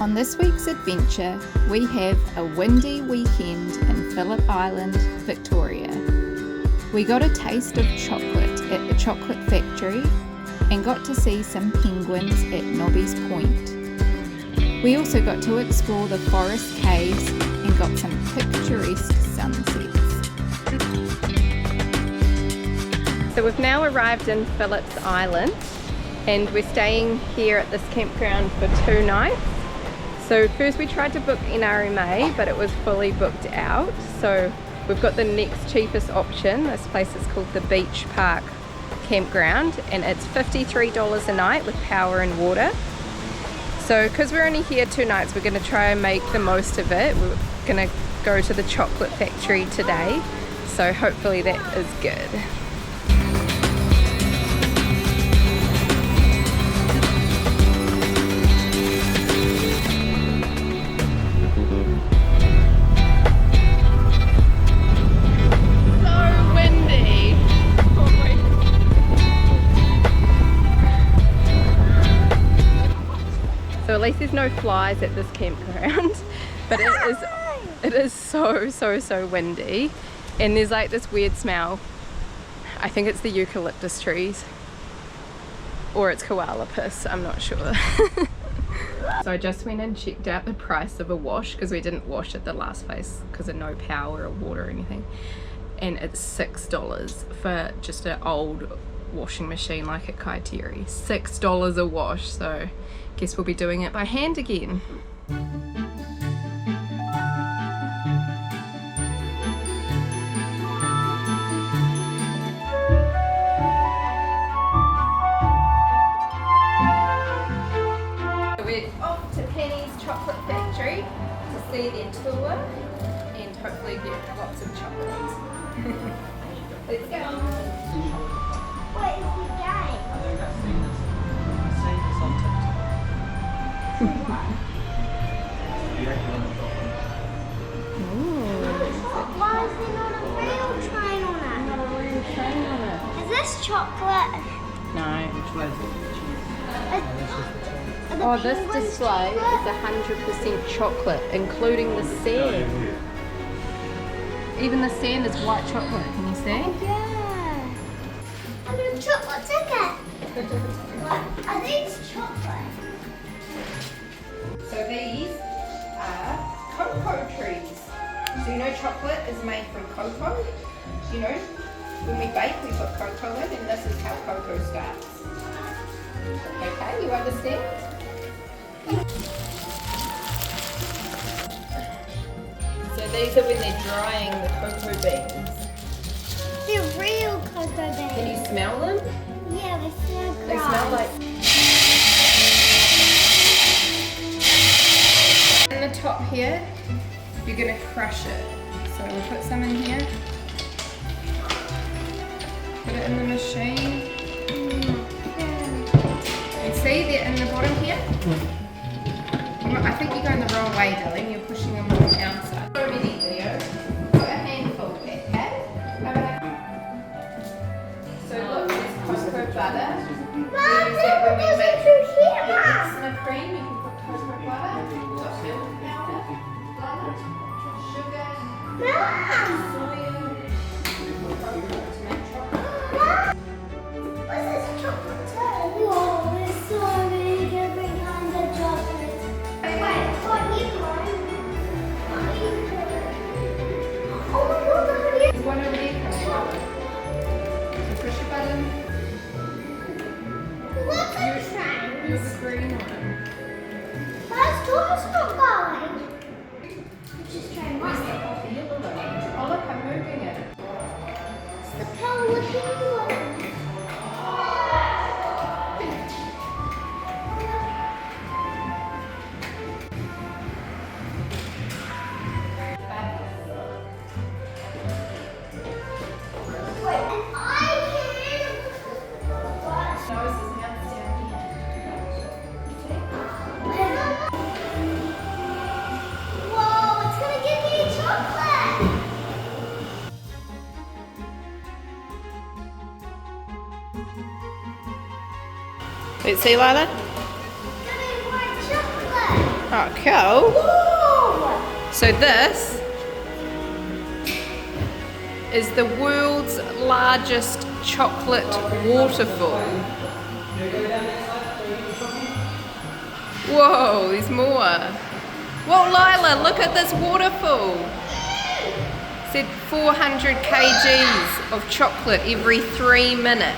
On this week's adventure, we have a windy weekend in Phillip Island, Victoria. We got a taste of chocolate at the chocolate factory and got to see some penguins at Nobbies Point. We also got to explore the forest caves and got some picturesque sunsets. So we've now arrived in Phillip's Island and we're staying here at this campground for 2 nights. So first we tried to book NRMA, but it was fully booked out. So we've got the next cheapest option. This place is called the Beach Park Campground and it's $53 a night with power and water. So because we're only here 2 nights, we're going to try and make the most of it. We're going to go to the chocolate factory today. So hopefully that is good. So at least there's no flies at this campground, but it is so windy, and there's like this weird smell. I think it's the eucalyptus trees, or it's koala piss, I'm not sure. So I just went and checked out the price of a wash because we didn't wash at the last place because of no power or water or anything, and it's $6 for just an old washing machine like at Kaiteri. $6 a wash, so guess we'll be doing it by hand again. So we're off to Panny's Chocolate Factory to see their tour and hopefully get lots of chocolates. Let's go. What is the game? Why is there not a real train on it? Not a real train on it. Is this chocolate? No. Oh, this display is 100% chocolate, including the sand. Even the sand is white chocolate, can you see? Yeah. I need a chocolate ticket. What? Are these chocolate? So these are cocoa trees. So you know chocolate is made from cocoa. You know, when we bake we put cocoa in, and this is how cocoa starts. Okay, you understand? So these are when they're drying the cocoa beans. They're real cocoa beans. Can you smell them? Yeah, they smell They smell like... In the top here, you're going to crush it. So we'll put some in here. Put it in the machine. And see, they're in the bottom here. I think you're going the wrong way, darling. You're pushing them on the outside. So many, Leo. Put a handful, okay? So look, there's cocoa butter. We use that when we make eczema cream. You can put cocoa butter, got milk powder, butter, sugar, soya, cocoa to make chocolate. What's this chocolate too? Whoa, there's so many different kinds of chocolates. Wait, what are you doing? Oh my god, There's one over there. So push your button. what's the train? There's a green one. Where's Thomas not going? Just trying Where's one. the yellow one? Oh look, I'm moving it. The color would be one. Wait, and I can. Nose is now down Whoa, it's gonna give me a chocolate. Let's see, Lila. It's gonna be white chocolate. Oh, cool. Whoa! So this is the world's largest chocolate waterfall. Whoa, there's more. Whoa, Lila, look at this waterfall. It said 400 kgs of chocolate every 3 minutes.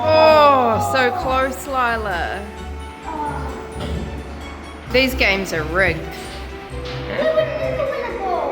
Oh, so close, Lila. These games are rigged. We wouldn't even win a ball.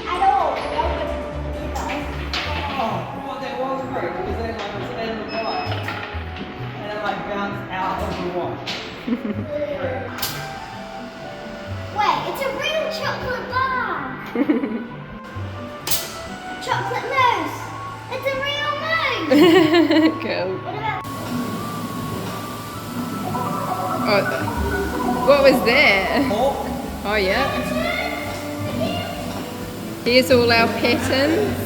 At all. Well, that was great because they like was in the ball and it like bounced out of the wall. Wait, it's a real chocolate bar. Chocolate mousse. It's a real mousse. Cool. What about? Oh, what was that? Oh yeah. Here's all our patterns.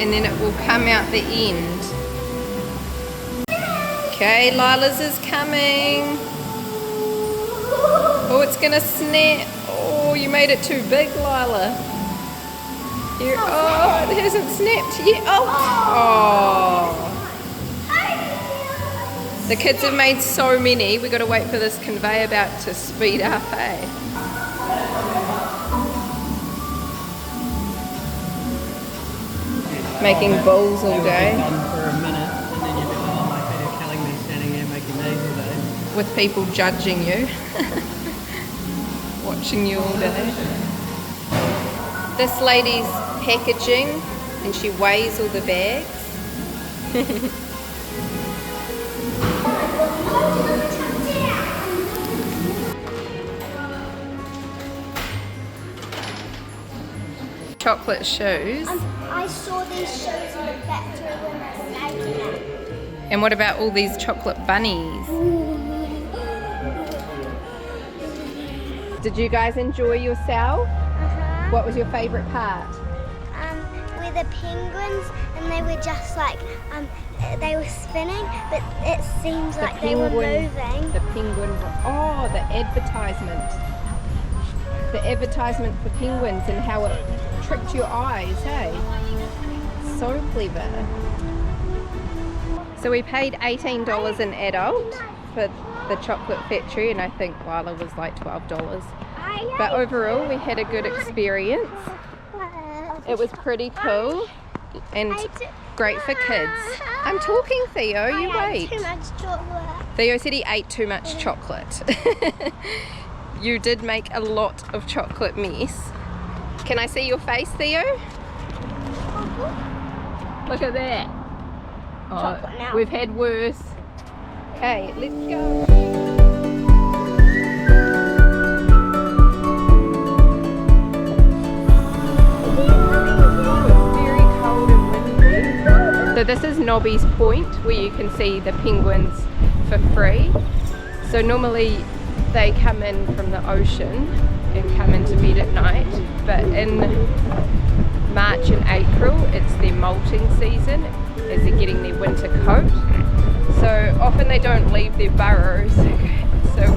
And then it will come out the end. Okay, Lila's is coming. Oh, it's gonna snap. Oh, you made it too big, Lila. Here, oh, it hasn't snapped yet. Oh. The kids have made so many. We've got to wait for this conveyor belt to speed up, eh? Making bowls all day. For a minute and then you'd be like, oh my God, you're killing me standing here making these all day. With people judging you. Watching you all day. This lady's packaging and she weighs all the bags. Chocolate shoes. I saw these shows in the factory when I was making it. And what about all these chocolate bunnies? Did you guys enjoy yourself? What was your favourite part? With the penguins, and they were just like, they were spinning, but it seems like they were moving. The penguin, oh, the advertisement. The advertisement for penguins and how it tricked your eyes, hey? So clever. So we paid $18 an adult for the chocolate factory, and I think Lila was like $12. But overall we had a good experience. It was pretty cool and great for kids. I'm talking, Theo, you wait. Too much chocolate. Theo said he ate too much chocolate. You did make a lot of chocolate mess. Can I see your face, Theo? Look at that. Chocolate now. We've had worse. Okay, let's go. So this is Nobbies Point, where you can see the penguins for free. So normally they come in from the ocean and come into bed at night, but in March and April it's their molting season as they're getting their winter coat. So often they don't leave their burrows, so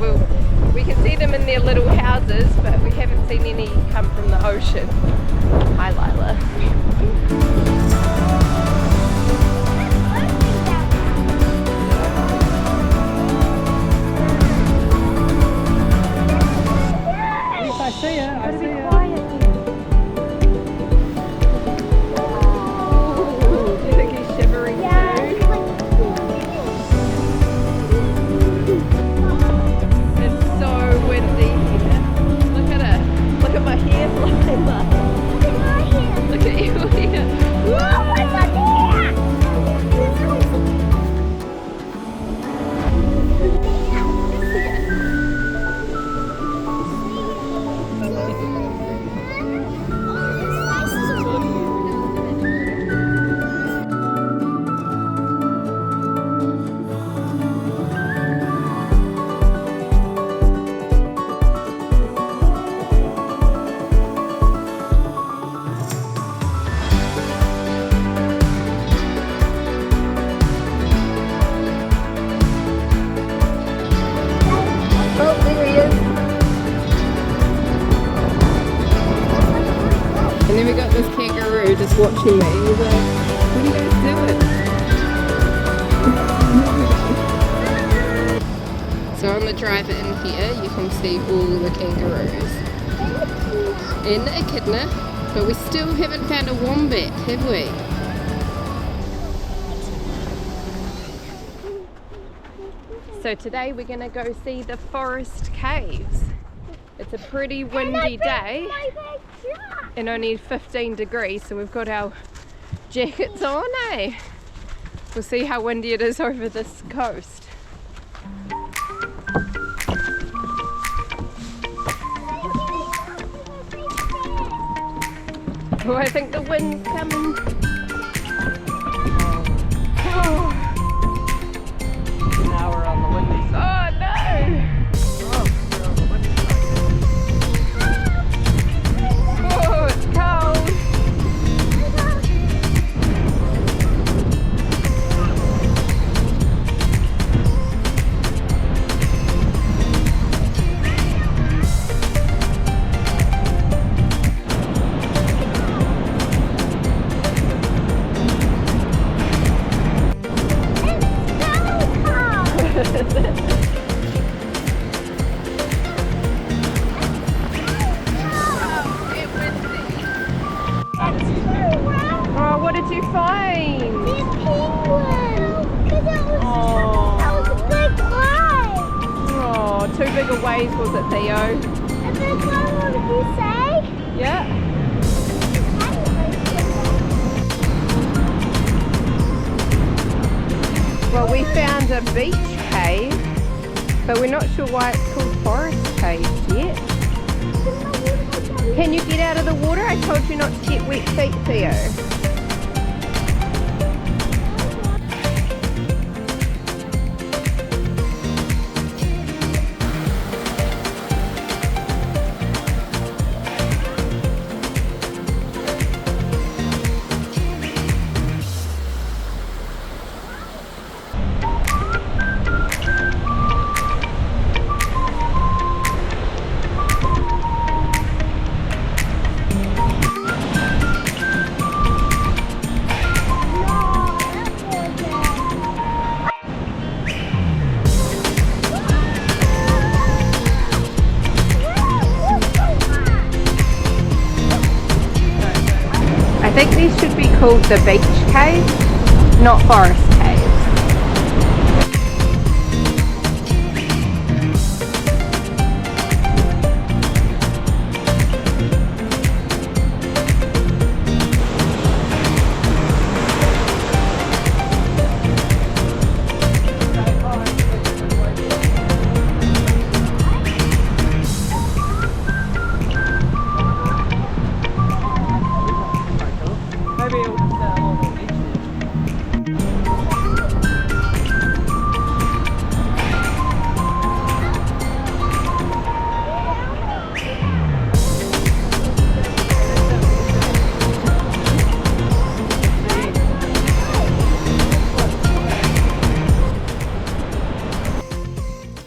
we can see them in their little houses, but we haven't seen any come from the ocean. Hi Lila. I see ya, I see ya. Oh, do you think he's shivering too? It's so windy here. Look at it. Look at my hair flying by. Look at my hair. Look at your hair. Whoa, what's up here? And then we got this kangaroo just watching me. He's like, what are you guys doing? So on the drive in here, you can see all the kangaroos. And a echidna, but we still haven't found a wombat, have we? So today we're going to go see the forest caves. It's a pretty windy day and only 15 degrees, so we've got our jackets on, eh? We'll see how windy it is over this coast. Oh, I think the wind's coming. Oh. Now we're on the windy side. Oh no! Oh, we're on the windy side. Oh, it's cold. Oh, what did you find? The penguin! Because that was a big wave! Oh, too big a wave was it, Theo? A big one, what did you say? Yeah. Well, we found a beach cave, but we're not sure why it's called forest caves yet. Can you get out of the water? I told you not to get wet feet, Theo. I think these should be called the beach caves, not forest caves. Maybe it'll just along the beach there.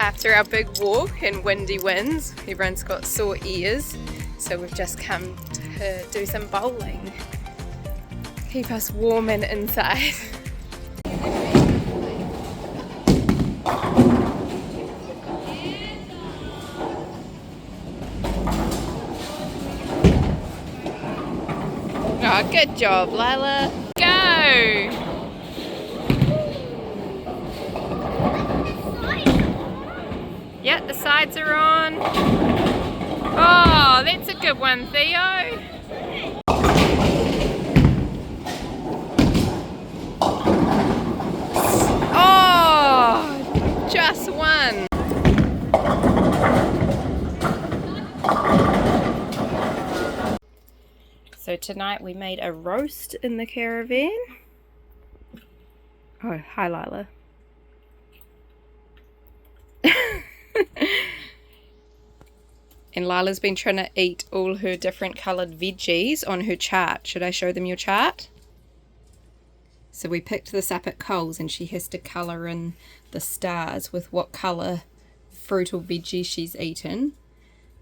After our big walk and windy winds, everyone's got sore ears, so we've just come to do some bowling. Keep us warm and inside. Oh, good job, Lila. Go! Yeah, the sides are on. Oh, that's a good one, Theo. Oh, just one. So tonight we made a roast in the caravan. Oh, hi Lila. And Lila's been trying to eat all her different coloured veggies on her chart. Should I show them your chart? So we picked this up at Coles and she has to colour in the stars with what colour fruit or veggie she's eaten.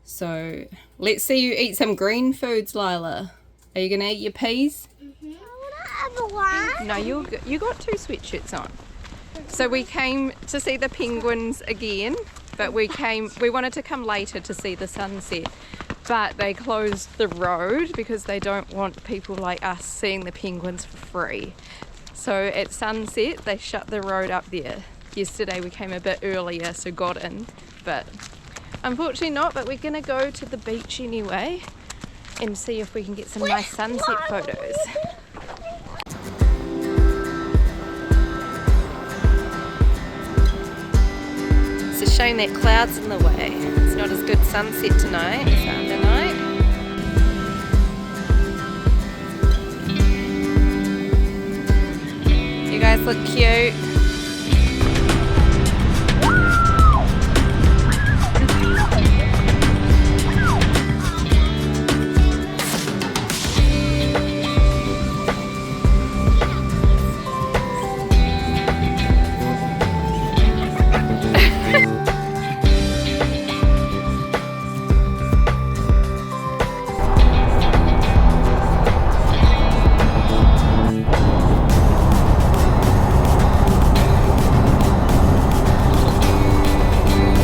So let's see you eat some green foods, Lila. Are you gonna eat your peas? I want to have a one. No, you got 2 sweatshirts on. So we came to see the penguins again, but we wanted to come later to see the sunset, but they closed the road because they don't want people like us seeing the penguins for free. So at sunset they shut the road up there. Yesterday we came a bit earlier, so got in, but unfortunately not. But we're gonna go to the beach anyway and see if we can get some nice sunset photos. It's a shame that cloud's in the way. It's not as good sunset tonight as Sunday night. You guys look cute.